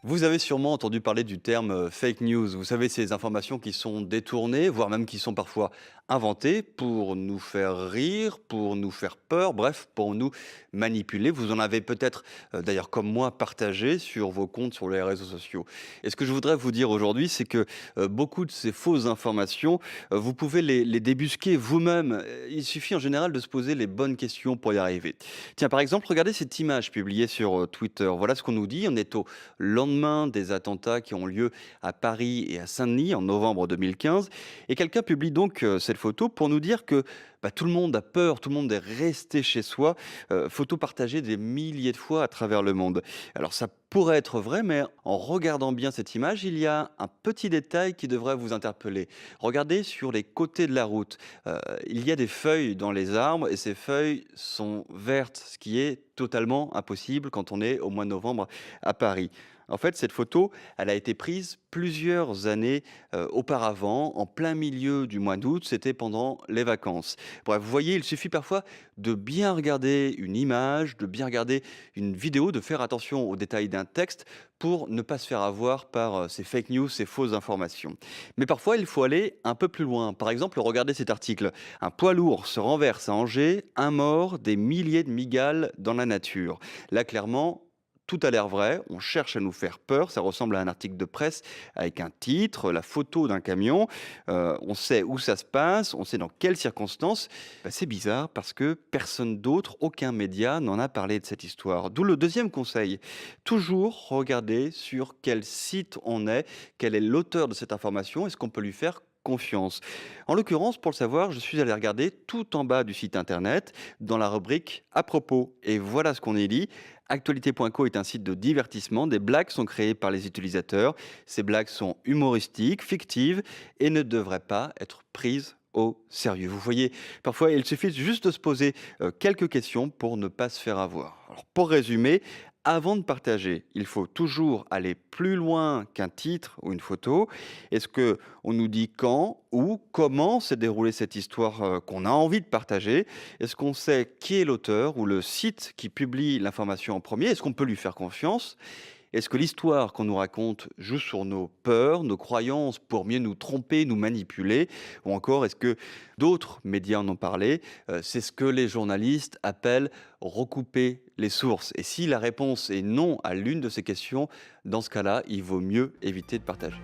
Vous avez sûrement entendu parler du terme fake news. Vous savez, ces informations qui sont détournées, voire même qui sont parfois inventées pour nous faire rire, pour nous faire peur, bref, pour nous manipuler. Vous en avez peut-être, d'ailleurs comme moi, partagé sur vos comptes sur les réseaux sociaux. Et ce que je voudrais vous dire aujourd'hui, c'est que beaucoup de ces fausses informations, vous pouvez les débusquer vous-même. Il suffit en général de se poser les bonnes questions pour y arriver. Tiens, par exemple, regardez cette image publiée sur Twitter. Voilà ce qu'on nous dit. On est au lendemain des attentats qui ont lieu à Paris et à Saint-Denis en novembre 2015. Et quelqu'un publie donc cette photo pour nous dire que tout le monde a peur, tout le monde est resté chez soi. Photo partagée des milliers de fois à travers le monde. Alors ça pourrait être vrai, mais en regardant bien cette image, il y a un petit détail qui devrait vous interpeller. Regardez sur les côtés de la route. Il y a des feuilles dans les arbres et ces feuilles sont vertes, ce qui est totalement impossible quand on est au mois de novembre à Paris. En fait, cette photo, elle a été prise plusieurs années auparavant, en plein milieu du mois d'août, c'était pendant les vacances. Bref, vous voyez, il suffit parfois de bien regarder une image, de bien regarder une vidéo, de faire attention aux détails d'un texte pour ne pas se faire avoir par ces fake news, ces fausses informations. Mais parfois, il faut aller un peu plus loin. Par exemple, regardez cet article. Un poids lourd se renverse à Angers, un mort, des milliers de migales dans la nature. Là, clairement, tout a l'air vrai, on cherche à nous faire peur, ça ressemble à un article de presse avec un titre, la photo d'un camion, on sait où ça se passe, on sait dans quelles circonstances. C'est bizarre parce que personne d'autre, aucun média n'en a parlé de cette histoire. D'où le deuxième conseil, toujours regarder sur quel site on est, quel est l'auteur de cette information, est-ce qu'on peut lui faire confiance. En l'occurrence, pour le savoir, je suis allé regarder tout en bas du site internet, dans la rubrique à propos. Et voilà ce qu'on y lit. Actualité.co est un site de divertissement. Des blagues sont créées par les utilisateurs. Ces blagues sont humoristiques, fictives et ne devraient pas être prises au sérieux. Vous voyez, parfois il suffit juste de se poser quelques questions pour ne pas se faire avoir. Alors, pour résumer, avant de partager, il faut toujours aller plus loin qu'un titre ou une photo. Est-ce que on nous dit quand, où, comment s'est déroulée cette histoire qu'on a envie de partager? Est-ce qu'on sait qui est l'auteur ou le site qui publie l'information en premier? Est-ce qu'on peut lui faire confiance? Est-ce que l'histoire qu'on nous raconte joue sur nos peurs, nos croyances pour mieux nous tromper, nous manipuler? Ou encore, est-ce que d'autres médias en ont parlé? C'est ce que les journalistes appellent recouper les sources. Et si la réponse est non à l'une de ces questions, dans ce cas-là, il vaut mieux éviter de partager.